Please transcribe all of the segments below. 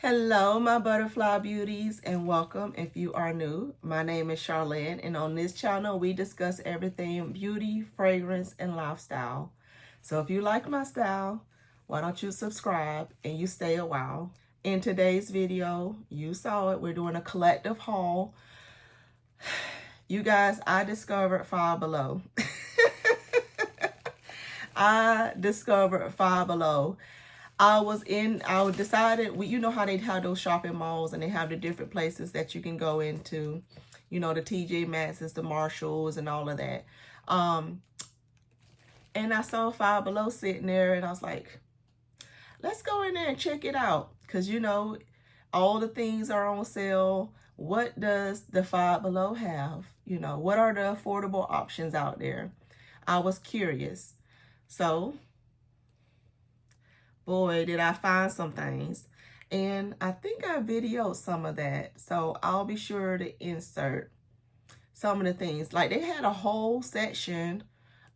Hello, my butterfly beauties, and welcome if you are new. My name is Charlen, and on this channel, we discuss everything beauty, fragrance, and lifestyle. So if you like my style, why don't you subscribe and you stay a while. In today's video, you saw it, we're doing a collective haul. You guys, I discovered Five Below. I discovered Five Below. I decided, you know how they have those shopping malls and they have the different places that you can go into, you know, the TJ Maxx's, the Marshalls and all of that. And I saw Five Below sitting there and I was like, let's go in there and check it out. Cause you know, all the things are on sale. What does the Five Below have? You know, what are the affordable options out there? I was curious. So boy, did I find some things. And I think I videoed some of that. So I'll be sure to insert some of the things. Like they had a whole section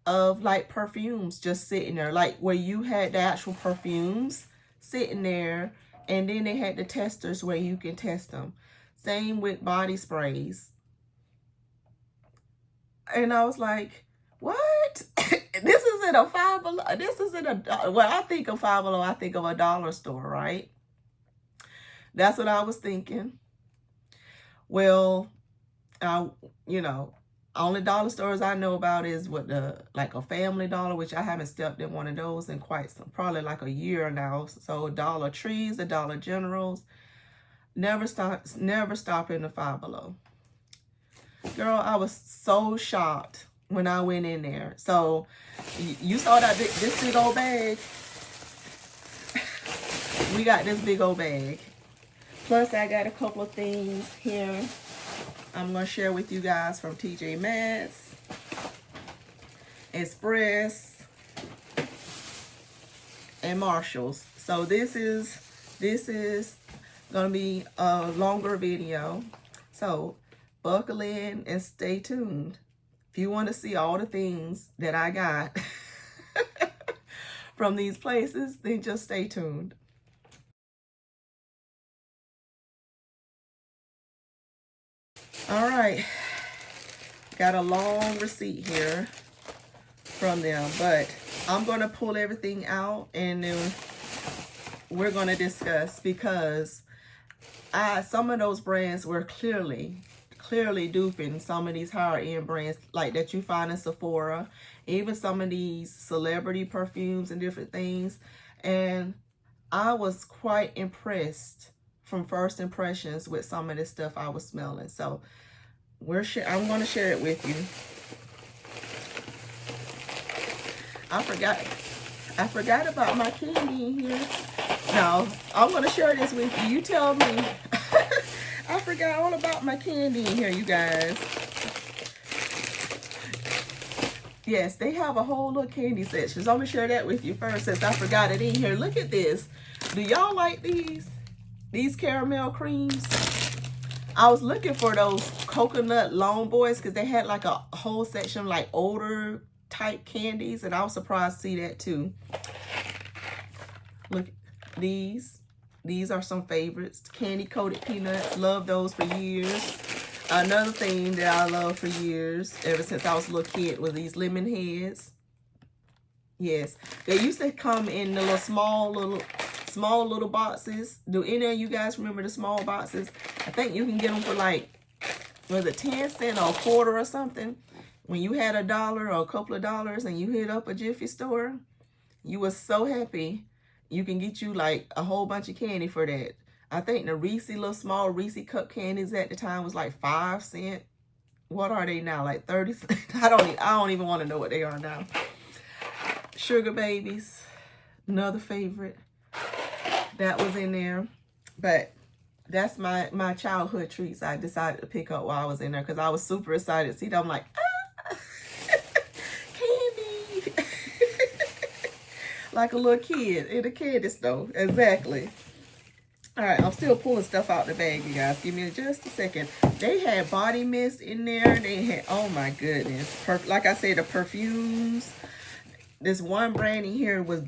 of like perfumes just sitting there. Like where you had the actual perfumes sitting there. And then they had the testers where you can test them. Same with body sprays. And I was like, what? This isn't a Five Below. This isn't a, when I think of Five Below, I think of a dollar store, right? That's what I was thinking. Well, you know, only dollar stores I know about is like a Family Dollar, which I haven't stepped in one of those in probably like a year now. So Dollar Trees, the Dollar Generals, never stop in the Five Below. Girl, I was so shocked when I went in there. So you saw that this big old bag. We got this big old bag. Plus I got a couple of things here I'm going to share with you guys from TJ Maxx, Express, and Marshalls. So this is going to be a longer video. So buckle in and stay tuned. If you want to see all the things that I got from these places, then just stay tuned. All right. Got a long receipt here from them, but I'm going to pull everything out and then we're going to discuss, because some of those brands were clearly duping some of these higher end brands like that you find in Sephora, even some of these celebrity perfumes and different things. And I was quite impressed from first impressions with some of this stuff I was smelling. So I'm going to share it with you. I forgot about my candy in here. No, I'm going to share this with you. You tell me. I forgot all about my candy in here, you guys. Yes, they have a whole little candy section. So I'm going to share that with you first since I forgot it in here. Look at this. Do y'all like these? These caramel creams? I was looking for those coconut long boys because they had like a whole section of like older type candies. And I was surprised to see that too. Look, these are some favorites. Candy coated peanuts. Love those for years. Another thing that I love for years, ever since I was a little kid, was these lemon heads. Yes. They used to come in the small little boxes. Do any of you guys remember the small boxes? I think you can get them for like, was it 10 cents or a quarter or something? When you had $1 or a couple of dollars and you hit up a Jiffy store, you were so happy. You can get you like a whole bunch of candy for that. I think the little small Reese cup candies at the time was like 5 cents. What are they now? Like 30 cents? I don't even want to know what they are now. Sugar babies, another favorite. That was in there. But that's my childhood treats I decided to pick up while I was in there because I was super excited to see them. I'm like, ah, candy. Like a little kid in a candy store. Exactly. All right, I'm still pulling stuff out the bag, you guys. Give me just a second. They had body mist in there. They had, oh my goodness. Like I said, the perfumes. this one brand in here was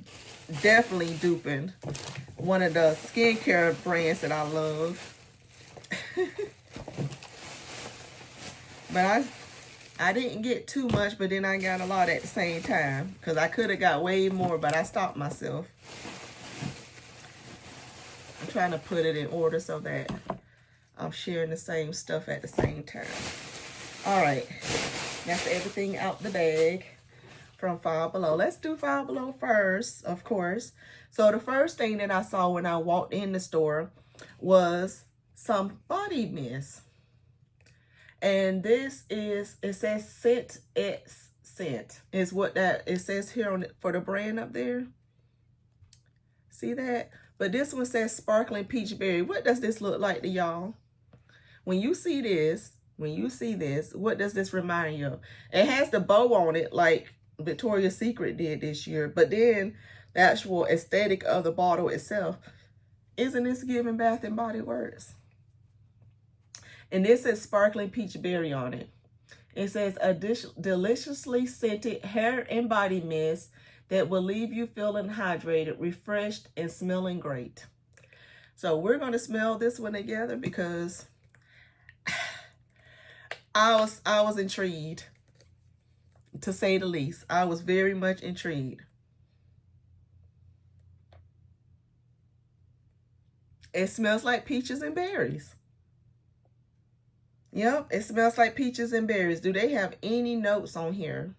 definitely duping one of the skincare brands that I love. But I didn't get too much, but then I got a lot at the same time. Because I could have got way more, but I stopped myself. I'm trying to put it in order so that I'm sharing the same stuff at the same time. Alright. That's everything out the bag from Five Below. Let's do Five Below first, of course. So the first thing that I saw when I walked in the store was some body mist. And this is, it says Scent X Scent is what that it says here on it for the brand up there. See that? But this one says Sparkling Peach Berry. What does this look like to y'all? When you see this, what does this remind you of? It has the bow on it like Victoria's Secret did this year. But then the actual aesthetic of the bottle itself, isn't this giving Bath and Body Works? And this says Sparkling Peach Berry on it. It says a deliciously scented hair and body mist that will leave you feeling hydrated, refreshed, and smelling great. So we're going to smell this one together because I was intrigued, to say the least. I was very much intrigued. It smells like peaches and berries. Yep, it smells like peaches and berries. Do they have any notes on here?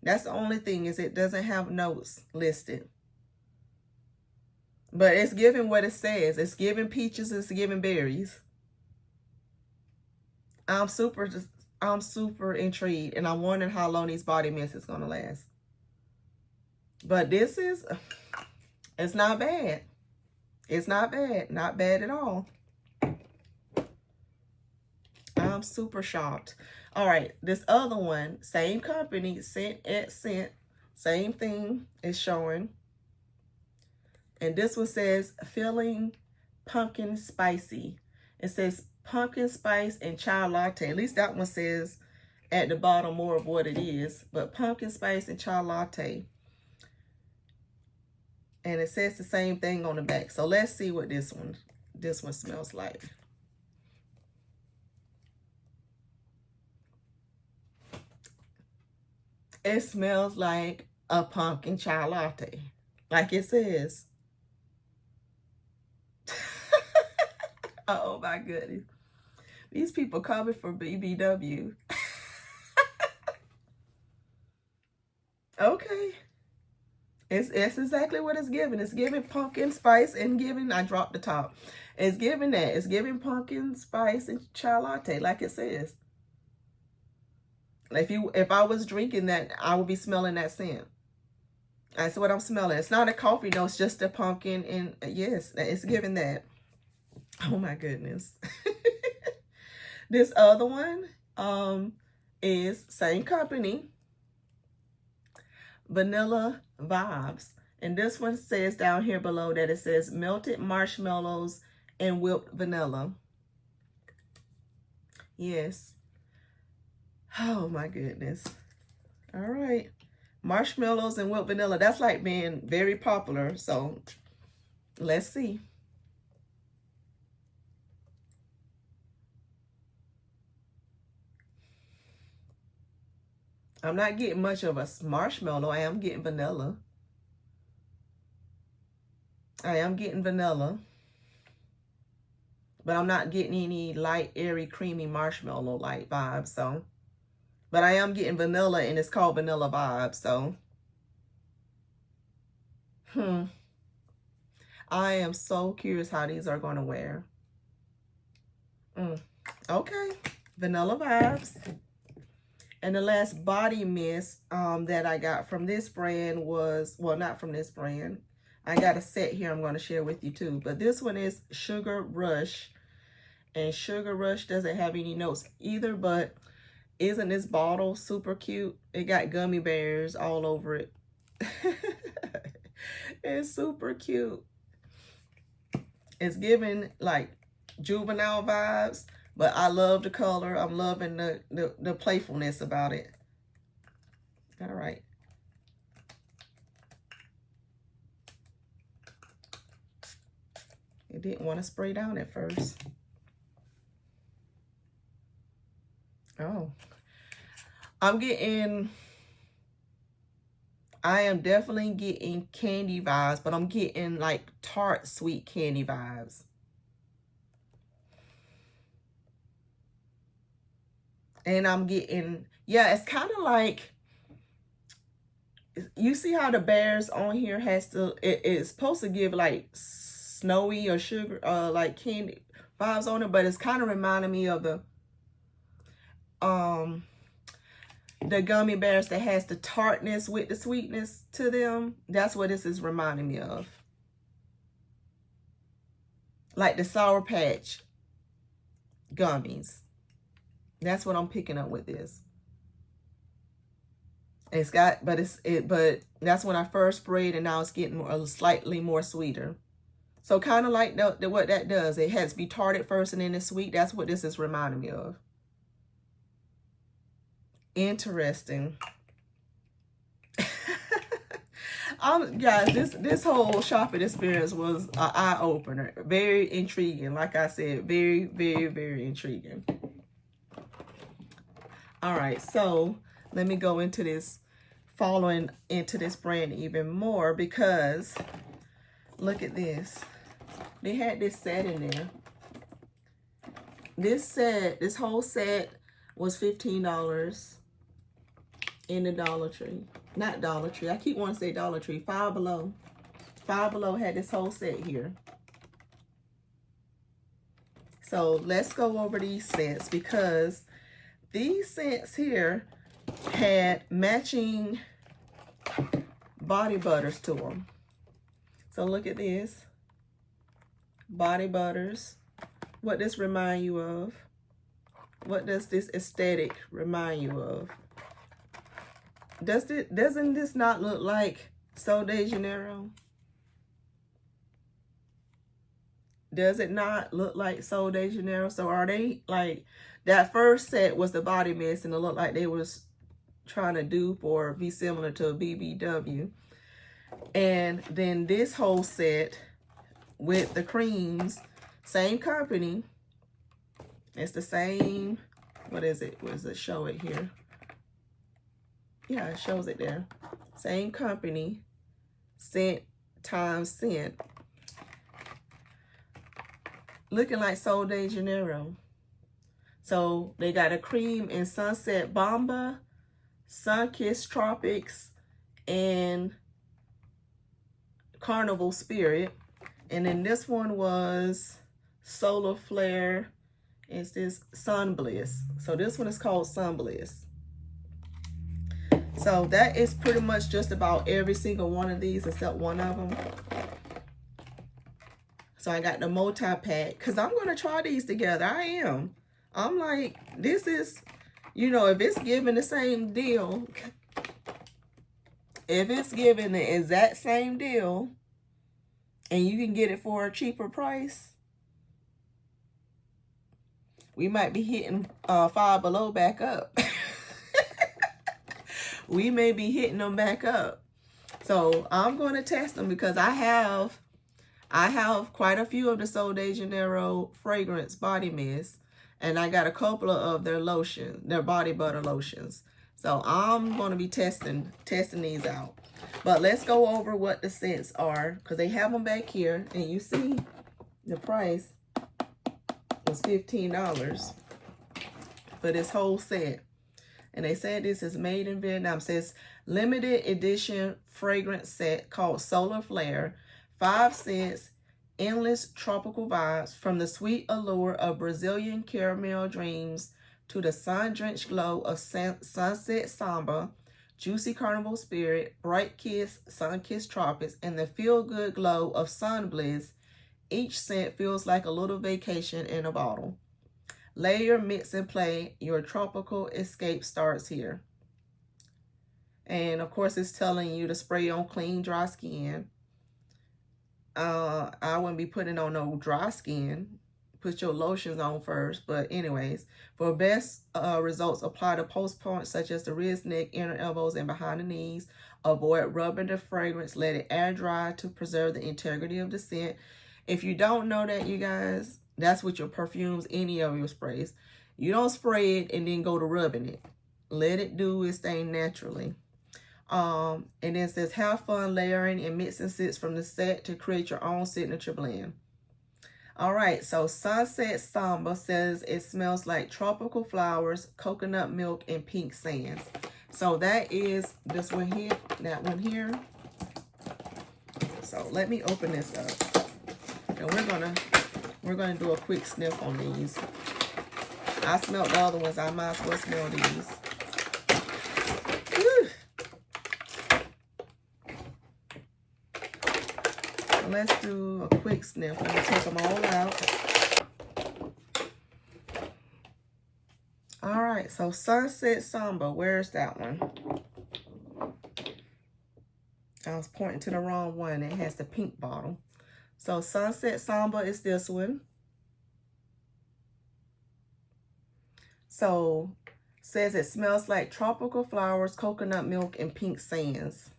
That's the only thing, is it doesn't have notes listed. But it's giving what it says. It's giving peaches, it's giving berries. I'm super intrigued, and I'm wondering how long these body mist is going to last. But this is, it's not bad. It's not bad. Not bad at all. I'm super shocked. All right, this other one, same company, Scent X Scent, same thing is showing. And this one says Feeling Pumpkin Spicy. It says pumpkin spice and chai latte. At least that one says at the bottom more of what it is. But pumpkin spice and chai latte. And it says the same thing on the back. So let's see what this one smells like. It smells like a pumpkin chai latte, like it says. Oh my goodness. These people coming for BBW. Okay. It's exactly what it's giving. It's giving pumpkin spice and giving, I dropped the top. It's giving that. It's giving pumpkin spice and chai latte, like it says. If I was drinking that, I would be smelling that scent. That's what I'm smelling. It's not a coffee, no, it's just a pumpkin, and yes, it's giving that. Oh my goodness. This other one is same company, Vanilla Vibes. And this one says down here below that it says melted marshmallows and whipped vanilla. Yes. Oh my goodness. All right. Marshmallows and whipped vanilla. That's like being very popular. So let's see. I'm not getting much of a marshmallow. I am getting vanilla. I am getting vanilla. But I'm not getting any light, airy, creamy marshmallow like vibes. So, but I am getting vanilla, and it's called Vanilla Vibes. So, I am so curious how these are going to wear. Okay, Vanilla Vibes. And the last body mist that I got from this brand was, well, not from this brand. I got a set here I'm going to share with you too. But this one is Sugar Rush. And Sugar Rush doesn't have any notes either, but isn't this bottle super cute? It got gummy bears all over it. It's super cute. It's giving like juvenile vibes, but I love the color. I'm loving the playfulness about it. All right. It didn't want to spray down at first. Oh. I am definitely getting candy vibes, but I'm getting like tart sweet candy vibes. And I'm getting, yeah, it's kind of like, you see how the bears on here has to, it's supposed to give like snowy or sugar, like candy vibes on it, but it's kind of reminding me of the gummy bears that has the tartness with the sweetness to them. That's what this is reminding me of. Like the Sour Patch gummies. That's what I'm picking up with this. It's got, but that's when I first sprayed, and now it's getting slightly more sweeter. So kind of like what that does. It has to be tart at first and then it's sweet. That's what this is reminding me of. Interesting. Guys, this whole shopping experience was an eye-opener. Very intriguing. Like I said, very, very, very intriguing. All right, so let me go into this, following into this brand even more, because look at this. They had this set in there. This whole set was $15 in the Dollar Tree. Not Dollar Tree. I keep wanting to say Dollar Tree. Five Below. Five Below had this whole set here. So let's go over these scents, because these scents here had matching body butters to them. So look at this. Body butters. What does this remind you of? What does this aesthetic remind you of? Doesn't this not look like Sol de Janeiro? Does it not look like Sol de Janeiro? So are they like, that first set was the body mist, and it looked like they was trying to dupe or be similar to a BBW. And then this whole set with the creams, same company. It's the same, what is it? What does it show it here? Yeah, it shows it there. Same company, scent times scent. Looking like Sol de Janeiro. So they got a cream in Sunset Bomba, Sunkissed Tropics, and Carnival Spirit. And then this one was Solar Flare. It's this Sun Bliss. So this one is called Sun Bliss. So that is pretty much just about every single one of these except one of them. So I got the multi-pack, because I'm going to try these together. I am. I'm like, this is, you know, if it's giving the same deal, if it's giving the exact same deal, and you can get it for a cheaper price, we might be hitting Five Below back up. We may be hitting them back up. So I'm going to test them, because I have quite a few of the Sol de Janeiro fragrance body mist, and I got a couple of their lotions, their body butter lotions. So I'm going to be testing these out. But let's go over what the scents are, because they have them back here, and you see the price was $15 for this whole set. And they said this is made in Vietnam. It says limited edition fragrance set called Solar Flare. 5 scents, endless tropical vibes, from the sweet allure of Brazilian caramel dreams to the sun-drenched glow of Sunset Samba, juicy Carnival Spirit, bright kiss, sun-kissed tropics, and the feel-good glow of Sun Bliss. Each scent feels like a little vacation in a bottle. Layer, mix, and play. Your tropical escape starts here. And of course, it's telling you to spray on clean, dry skin. I wouldn't be putting on no dry skin. Put your lotions on first. But anyways, for best results, apply to post points such as the wrist, neck, inner elbows, and behind the knees. Avoid rubbing the fragrance. Let it air dry to preserve the integrity of the scent. If you don't know that, you guys, that's with your perfumes, any of your sprays. You don't spray it and then go to rubbing it. Let it do its thing naturally. And then it says, have fun layering and mixing scents from the set to create your own signature blend. All right, so Sunset Samba says it smells like tropical flowers, coconut milk, and pink sands. So that is this one here, that one here. So let me open this up. And we're gonna do a quick sniff on these. I smelled the other ones, I might as well smell these. Whew. Let's do a quick sniff. I'm gonna take them all out. All right, so Sunset Samba, where's that one? I was pointing to the wrong one. It has the pink bottle. So Sunset Samba is this one. So says it smells like tropical flowers, coconut milk, and pink sands.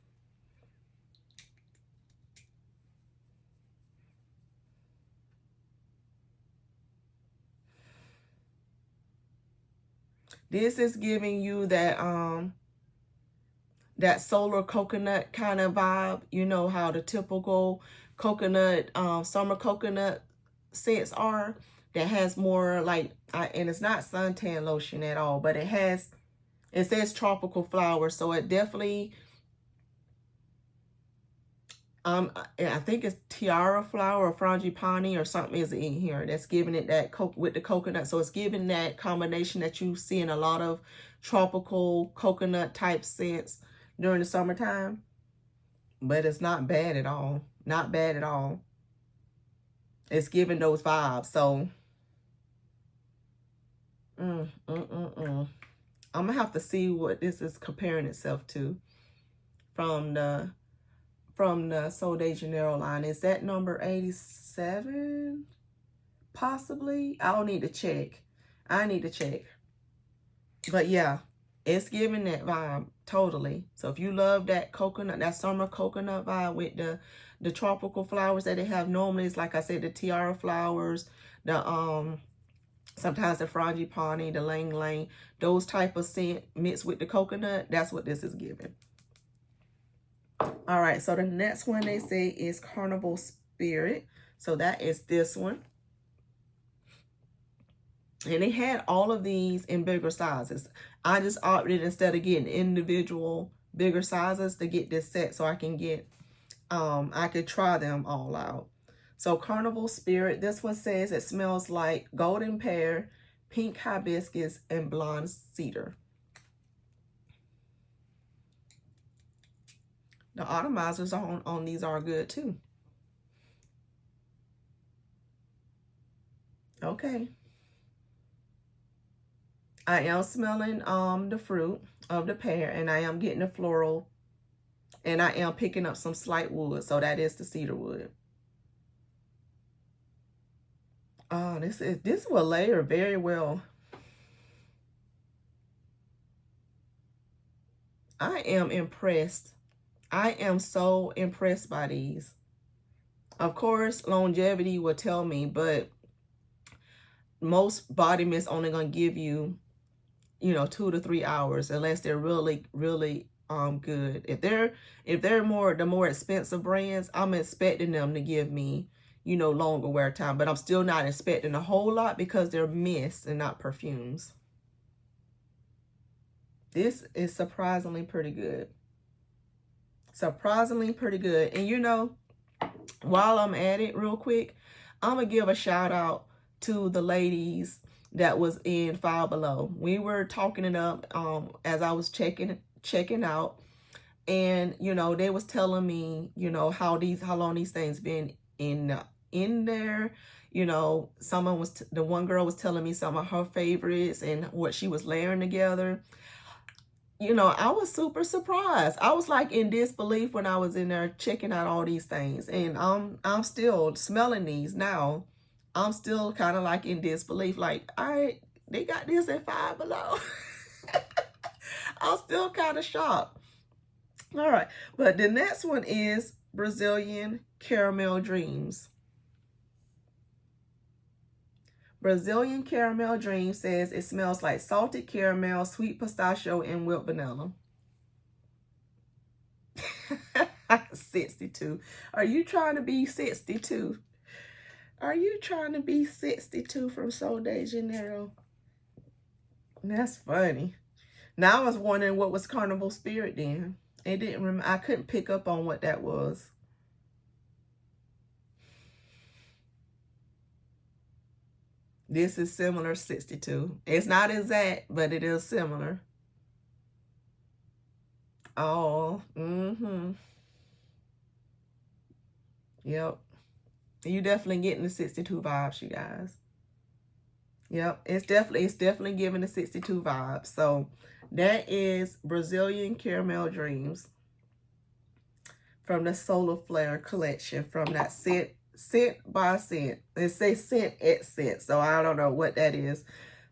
This is giving you that that solar coconut kind of vibe. You know how the typical coconut, summer coconut scents are. That has more like, and it's not suntan lotion at all, but it says tropical flowers. So it definitely, I think it's tiara flower or frangipani or something is in here that's giving it that with the coconut. So it's giving that combination that you see in a lot of tropical coconut type scents during the summertime. But it's not bad at all. Not bad at all. It's giving those vibes. So, I'm gonna have to see what this is comparing itself to from the Sol de Janeiro line. Is that number 87? Possibly. I don't need to check. I need to check. But yeah, it's giving that vibe totally. So if you love that coconut, that summer coconut vibe with the tropical flowers that they have normally, it's like I said, the tiara flowers, the sometimes the frangipani, the lang lang, those type of scent mixed with the coconut, that's what this is giving. All right, so the next one they say is Carnival Spirit. So that is this one. And they had all of these in bigger sizes. I just opted, instead of getting individual bigger sizes, to get this set so I can get, I could try them all out. So Carnival Spirit, this one says it smells like golden pear, pink hibiscus, and blonde cedar. The atomizers on these are good too. Okay. I am smelling the fruit of the pear, and I am getting the floral, and I am picking up some slight wood, so that is the cedar wood. Oh, this will layer very well. I am impressed. I am so impressed by these. Of course, longevity will tell me, but most body mist only gonna give you, 2 to 3 hours, unless they're really, really good. If they're the more expensive brands, I'm expecting them to give me, longer wear time. But I'm still not expecting a whole lot because they're mists and not perfumes. This is surprisingly pretty good. Surprisingly pretty good. And while I'm at it real quick, I'm going to give a shout out to the ladies that was in Five Below. We were talking it up as I was checking out. And, they was telling me, how long these things been in there. The one girl was telling me some of her favorites and what she was layering together. I was super surprised. I was like in disbelief when I was in there checking out all these things. And I'm still smelling these now. I'm still kind of like in disbelief. Like, they got this at Five Below. I'm still kind of shocked. All right. But the next one is Brazilian Caramel Dreams. Brazilian Caramel Dream says it smells like salted caramel, sweet pistachio, and whipped vanilla. 62. Are you trying to be 62? Are you trying to be 62 from Sol de Janeiro? That's funny. Now I was wondering what was Carnival Spirit then. It didn't. I couldn't pick up on what that was. This is similar 62. It's not exact, but it is similar. Oh, Yep. You definitely getting the 62 vibes, you guys. Yep, it's definitely giving the 62 vibes. So that is Brazilian Caramel Dreams from the Solar Flare collection from that scent by Scent. It says Scent X Scent, so I don't know what that is.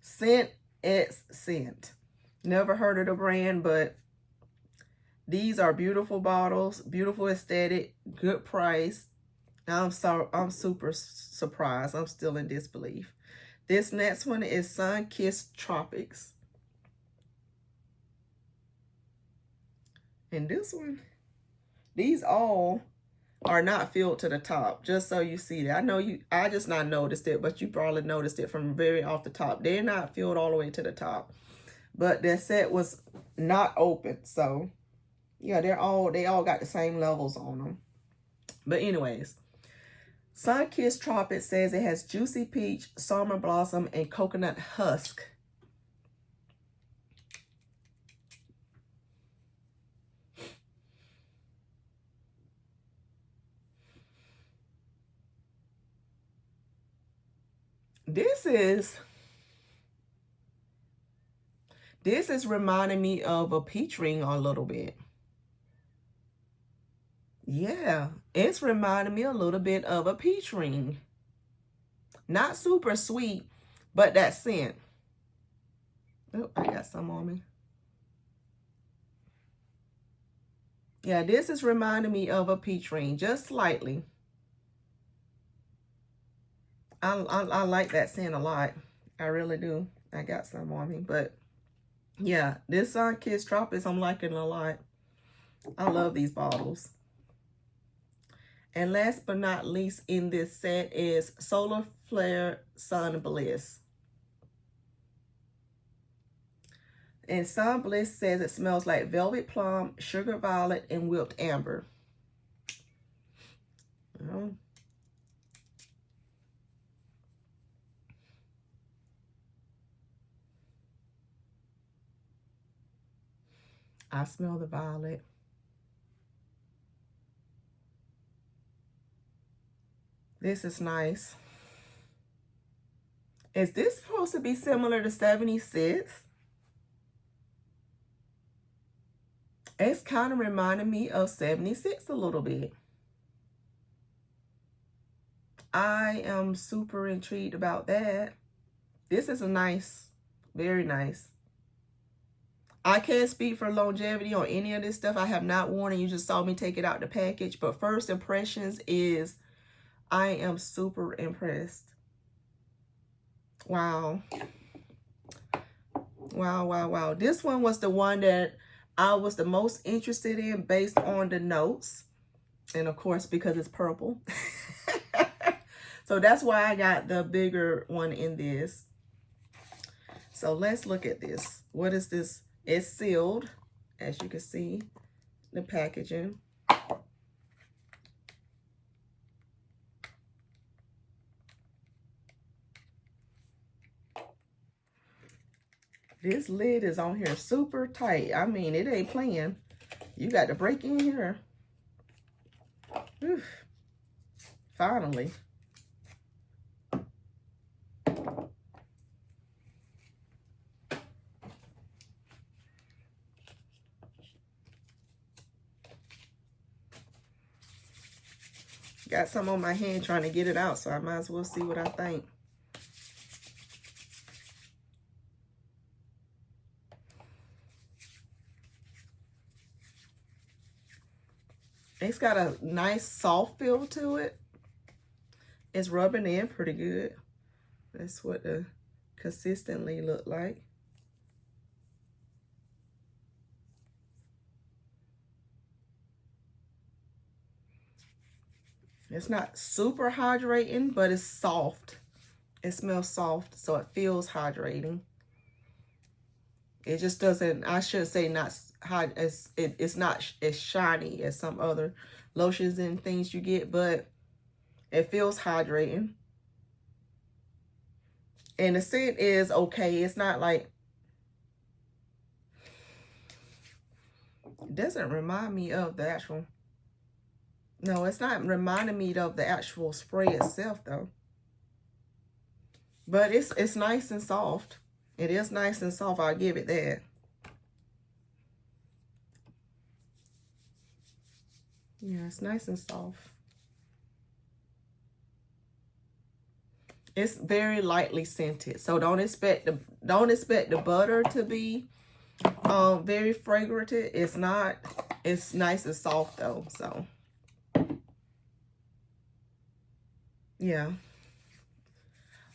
Scent X Scent. Never heard of the brand, but these are beautiful bottles, beautiful aesthetic, good price. I'm super surprised. I'm still in disbelief. This next one is Sun Kissed Tropics. And this one, these all are not filled to the top, just so you see that. I just not noticed it, but you probably noticed it from very off the top. They're not filled all the way to the top. But their set was not open, so yeah, they all got the same levels on them. But anyways, Sun Kissed Tropics says it has juicy peach, summer blossom, and coconut husk. This is reminding me of a peach ring a little bit. Yeah, it's reminding me a little bit of a peach ring. Not super sweet, but that scent. Oh, I got some on me. Yeah, this is reminding me of a peach ring, just slightly. I like that scent a lot. I really do. I got some on me, but yeah, this Sun Kissed Tropics I'm liking a lot. I love these bottles. And last but not least in this set is Solar Flare Sun Bliss. And Sun Bliss says it smells like velvet plum, sugar violet, and whipped amber. Oh. I smell the violet. This is nice. Is this supposed to be similar to 76? It's kind of reminding me of 76 a little bit. I am super intrigued about that. This is a nice, very nice. I can't speak for longevity on any of this stuff. I have not worn it. You just saw me take it out the package. But first impressions is I am super impressed. Wow. Wow, wow, wow. This one was the one that I was the most interested in based on the notes. And of course, because it's purple. So that's why I got the bigger one in this. So let's look at this. What is this? It's sealed, as you can see, the packaging. This lid is on here super tight. I mean, it ain't playing. You got to break in here. Oof. Finally. Got some on my hand trying to get it out, so I might as well see what I think. It's got a nice soft feel to it. It's rubbing in pretty good. That's what the consistently look like. It's not super hydrating, but it's soft. It smells soft, so it feels hydrating. It just doesn't, I should say not high, it's not as shiny as some other lotions and things you get, but it feels hydrating. And the scent is okay. It's not like, it doesn't remind me of the actual, no, it's not reminding me of the actual spray itself though. But it's nice and soft. It is nice and soft, I'll give it that. Yeah, it's nice and soft. It's very lightly scented, so don't expect the butter to be very fragrant. It's not. It's nice and soft though. So yeah.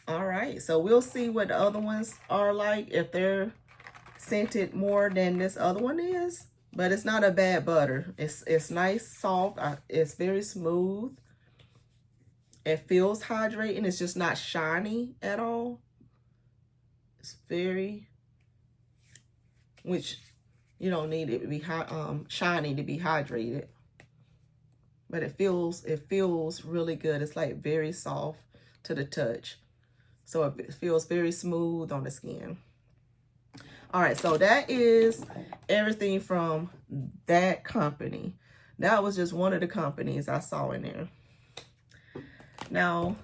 All right. So we'll see what the other ones are like, if they're scented more than this other one is. But it's not a bad butter. It's nice, soft. It's very smooth. It feels hydrating. It's just not shiny at all. It's very, which you don't need it to be shiny to be hydrated. But it feels really good. It's like very soft to the touch. So it feels very smooth on the skin. All right, so that is everything from that company. That was just one of the companies I saw in there. Now,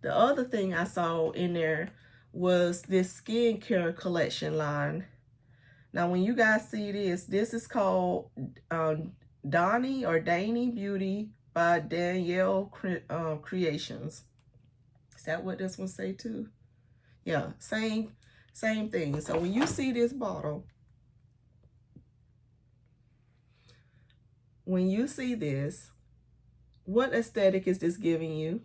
the other thing I saw in there was this skincare collection line. Now, when you guys see this, this is called Donnie or Danny Beauty by Danielle Creations. Is that what this one say too? Yeah, same thing. So when you see this bottle, when you see this, what aesthetic is this giving you?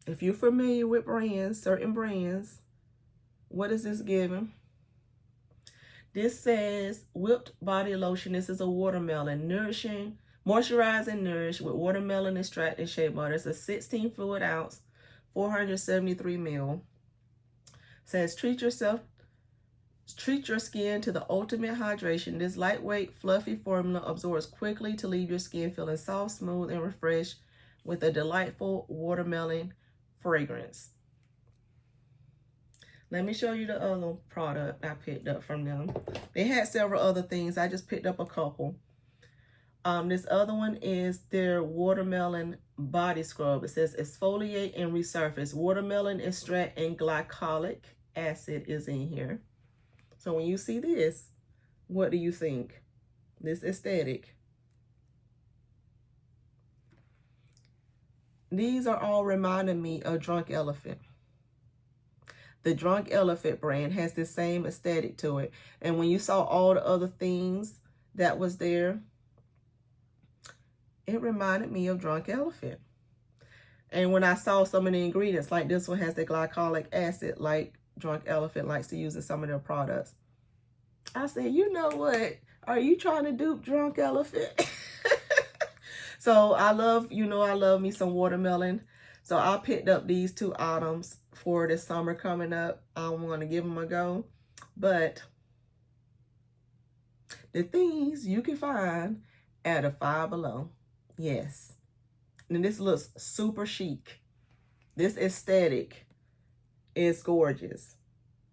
If you're familiar with brands, certain brands, what is this giving? This says whipped body lotion. This is a watermelon, nourishing, moisturize and nourish with watermelon extract and shea butter. It's a 16 fluid ounce, 473 ml. Says treat your skin to the ultimate hydration. This lightweight, fluffy formula absorbs quickly to leave your skin feeling soft, smooth, and refreshed with a delightful watermelon fragrance. Let me show you the other product I picked up from them. They had several other things. I just picked up a couple. This other one is their watermelon body scrub. It says exfoliate and resurface. Watermelon extract and glycolic acid is in here. So when you see this, what do you think? This aesthetic. These are all reminding me of Drunk Elephant. The Drunk Elephant brand has the same aesthetic to it. And when you saw all the other things that was there, it reminded me of Drunk Elephant. And when I saw some of the ingredients, like this one has the glycolic acid, like Drunk Elephant likes to use in some of their products, I said, you know what? Are you trying to dupe Drunk Elephant? So I love me some watermelon. So I picked up these two items for this summer coming up. I'm going to give them a go. But the things you can find at a Five Below. Yes. And this looks super chic. This aesthetic is gorgeous.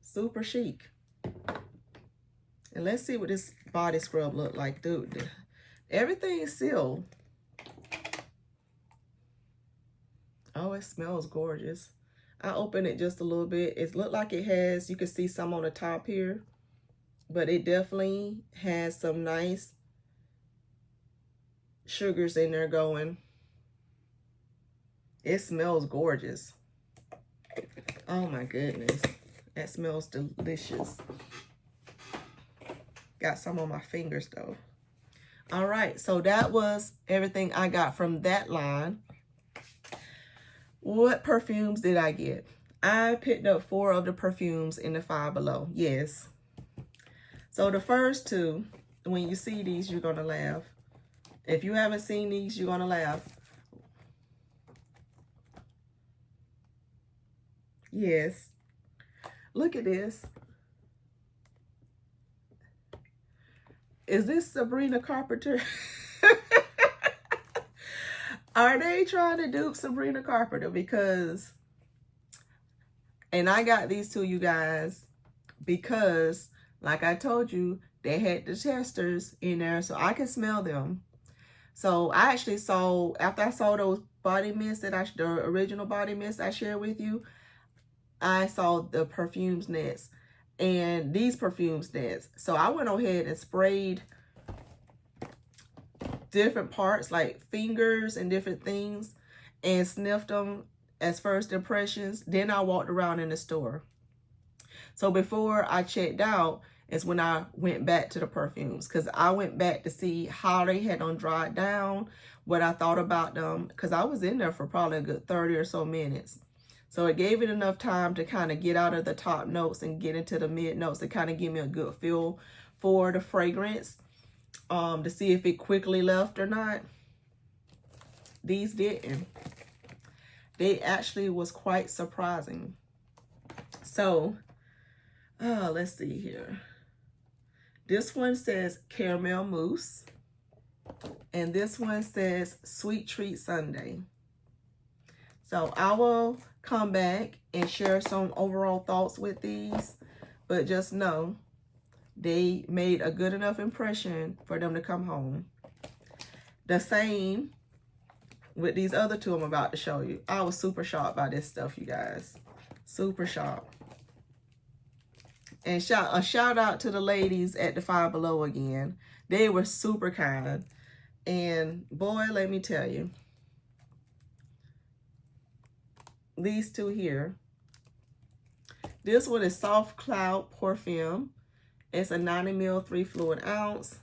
Super chic. And let's see what this body scrub look like. Dude, everything is sealed. Oh, it smells gorgeous. I opened it just a little bit. It looked like it has, you can see some on the top here. But it definitely has some nice sugars in there going. It smells gorgeous. Oh my goodness. That smells delicious. Got some on my fingers though. All right, so that was everything I got from that line. What perfumes did I get? I picked up 4 of the perfumes in the Five Below. Yes. So the first 2, when you see these, you're going to laugh. If you haven't seen these, you're going to laugh. Yes. Look at this. Is this Sabrina Carpenter? Are they trying to dupe Sabrina Carpenter? Because, and I got these 2, you guys, because like I told you, they had the testers in there so I can smell them. So I actually saw, after I saw those body mists that the original body mist I shared with you, I saw the perfumes next and these perfumes next. So I went ahead and sprayed different parts like fingers and different things and sniffed them as first impressions. Then I walked around in the store. So before I checked out is when I went back to the perfumes, because I went back to see how they had on dried down, what I thought about them, because I was in there for probably a good 30 or so minutes. So it gave it enough time to kind of get out of the top notes and get into the mid notes to kind of give me a good feel for the fragrance, to see if it quickly left or not. These didn't. They actually was quite surprising. So, let's see here. This one says Caramel Mousse. And this one says Sweet Treat Sundae. So I will come back and share some overall thoughts with these. But just know, they made a good enough impression for them to come home. The same with these other 2 I'm about to show you. I was super shocked by this stuff, you guys. Super shocked. And a shout out to the ladies at the Five Below again. They were super kind. And boy, let me tell you, these 2 here. This one is Soft Cloud Perfume. It's a 90 ml 3 fluid ounce.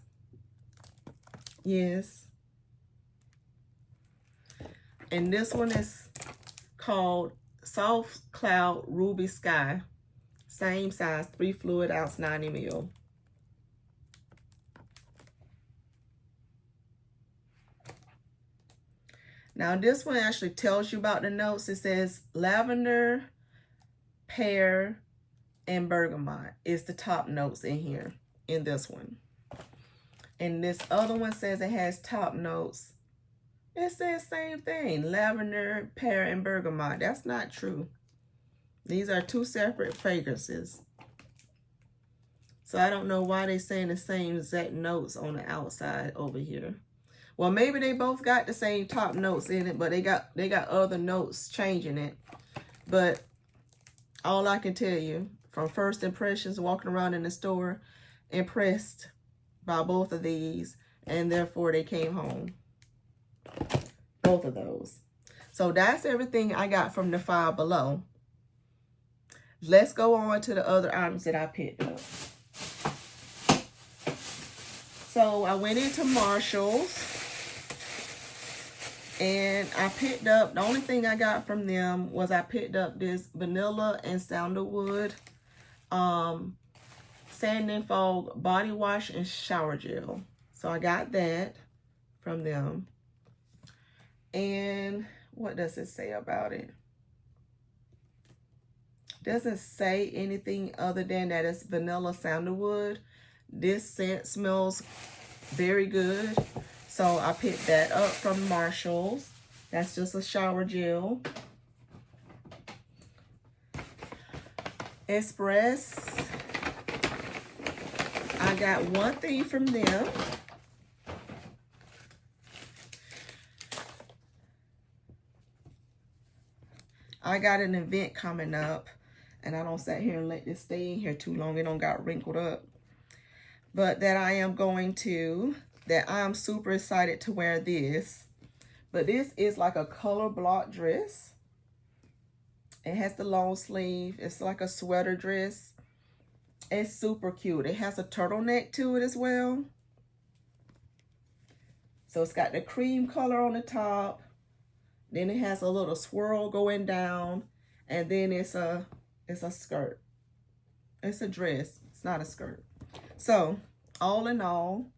Yes. And this one is called Soft Cloud Ruby Sky. Same size, 3 fluid ounce, 90 ml. Now this one actually tells you about the notes. It says lavender, pear, and bergamot is the top notes in here, in this one. And this other one says it has top notes. It says same thing, lavender, pear, and bergamot. That's not true. These are 2 separate fragrances. So I don't know why they're saying the same exact notes on the outside over here. Well, maybe they both got the same top notes in it, but they got other notes changing it. But all I can tell you, from first impressions walking around in the store, impressed by both of these, and therefore they came home. Both of those. So that's everything I got from the Five Below. Let's go on to the other items that I picked up. So I went into Marshall's and I picked up, the only thing I got from them was I picked up this vanilla and sandalwood sand and fog body wash and shower gel. So I got that from them. And what does it say about it? Doesn't say anything other than that it's vanilla sandalwood. This scent smells very good. So I picked that up from Marshall's. That's just a shower gel. Express. I got one thing from them. I got an event coming up. And I don't sit here and let this stay in here too long. It don't got wrinkled up. But that I am going to, that I'm super excited to wear this. But this is like a color block dress. It has the long sleeve. It's like a sweater dress. It's super cute. It has a turtleneck to it as well. So it's got the cream color on the top. Then it has a little swirl going down, and then it's a skirt. It's a dress. It's not a skirt. So all in all,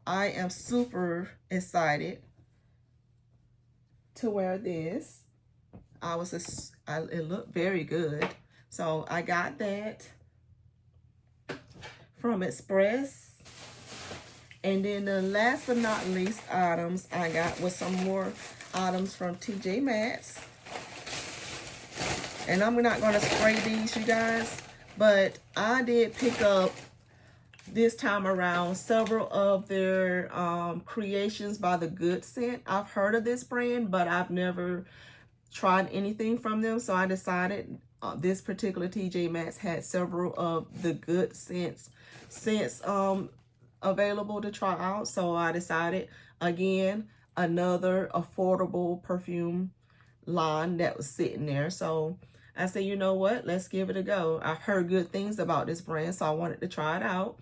I am super excited to wear this. It looked very good. So I got that from Express. And then the last but not least items I got was some more items from TJ Maxx. And I'm not going to spray these, you guys, but I did pick up this time around several of their creations by the Good Scent. I've heard of this brand, but I've never tried anything from them. So I decided this particular TJ Maxx had several of the Good Scents available to try out. So I decided, again, another affordable perfume line that was sitting there. So I said, you know what, let's give it a go. I've heard good things about this brand, so I wanted to try it out.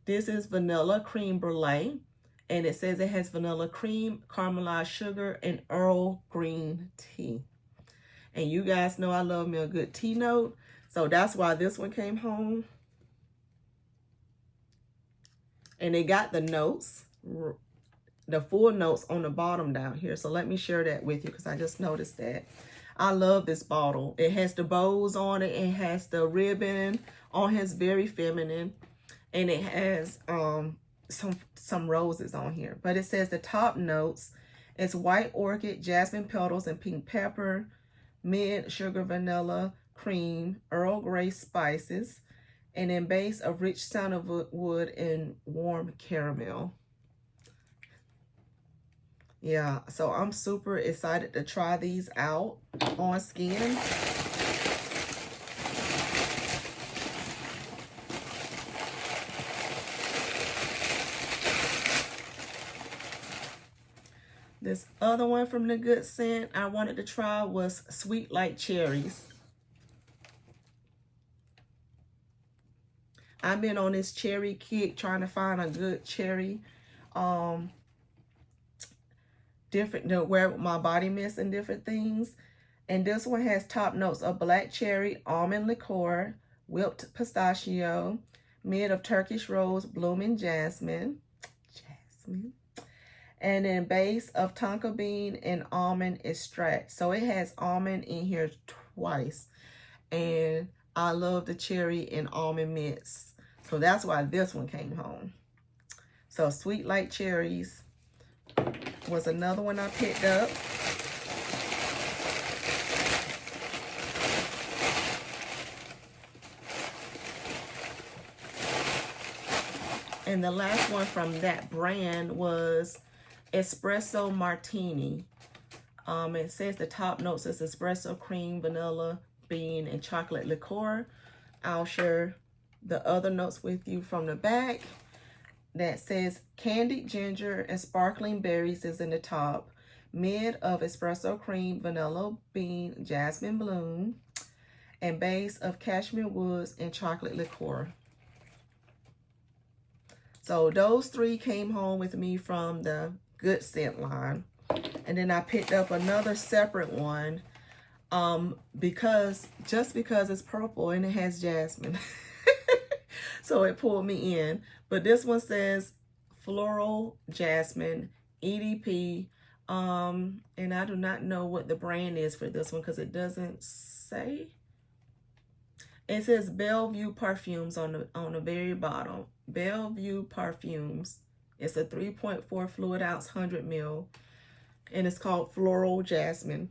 This is Vanilla Cream Brulee, and it says it has vanilla cream, caramelized sugar, and Earl Green tea. And you guys know I love me a good tea note, so that's why this one came home. And they got the notes, the full notes on the bottom down here. So let me share that with you because I just noticed that. I love this bottle. It has the bows on it. It has the ribbon on it. It's very feminine. And it has some roses on here. But it says the top notes is white orchid, jasmine petals, and pink pepper, mint, sugar, vanilla, cream, Earl Grey spices, and then base of rich sandalwood and warm caramel. Yeah, so I'm super excited to try these out on skin. This other one from the Good Scent I wanted to try was Sweet Like Cherries. I've been on this cherry kick trying to find a good cherry different to wear with my body mist and different things. And this one has top notes of black cherry, almond liqueur, whipped pistachio, mid of Turkish rose, blooming jasmine, and then base of tonka bean and almond extract. So it has almond in here twice, and I love the cherry and almond mix. So that's why this one came home. So Sweet Like Cherries was another one I picked up. And the last one from that brand was Espresso Martini. It says the top notes is espresso, cream, vanilla, bean, and chocolate liqueur. I'll share the other notes with you from the back. That says candied ginger and sparkling berries is in the top. Mid of espresso cream, vanilla bean, jasmine bloom, and base of cashmere woods and chocolate liqueur. So those three came home with me from the Good Scent line. And then I picked up another separate one because it's purple and it has jasmine. So it pulled me in. But this one says Floral Jasmine EDP. And I do not know what the brand is for this one because it doesn't say. It says Bellevue Perfumes on the very bottom. Bellevue Perfumes. It's a 3.4 fluid ounce 100 ml. And it's called Floral Jasmine.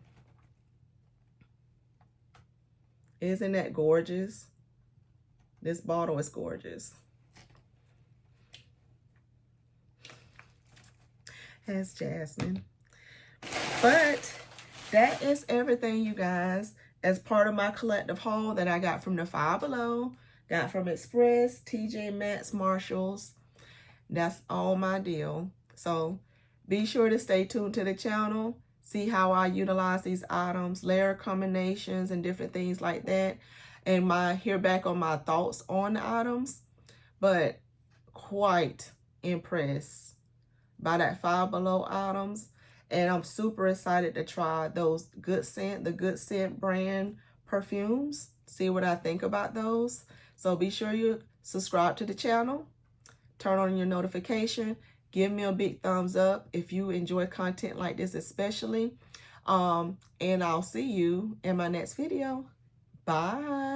Isn't that gorgeous? This bottle is gorgeous. Has jasmine. But that is everything, you guys, as part of my collective haul that I got from the Five Below, got from Express, TJ Maxx, Marshalls. That's all my deal. So be sure to stay tuned to the channel, see how I utilize these items, layer combinations, and different things like that. And hear back on my thoughts on the items. But quite impressed by that Five Below items. And I'm super excited to try those the Good Scent brand perfumes. See what I think about those. So be sure you subscribe to the channel. Turn on your notification. Give me a big thumbs up if you enjoy content like this especially. And I'll see you in my next video. Bye.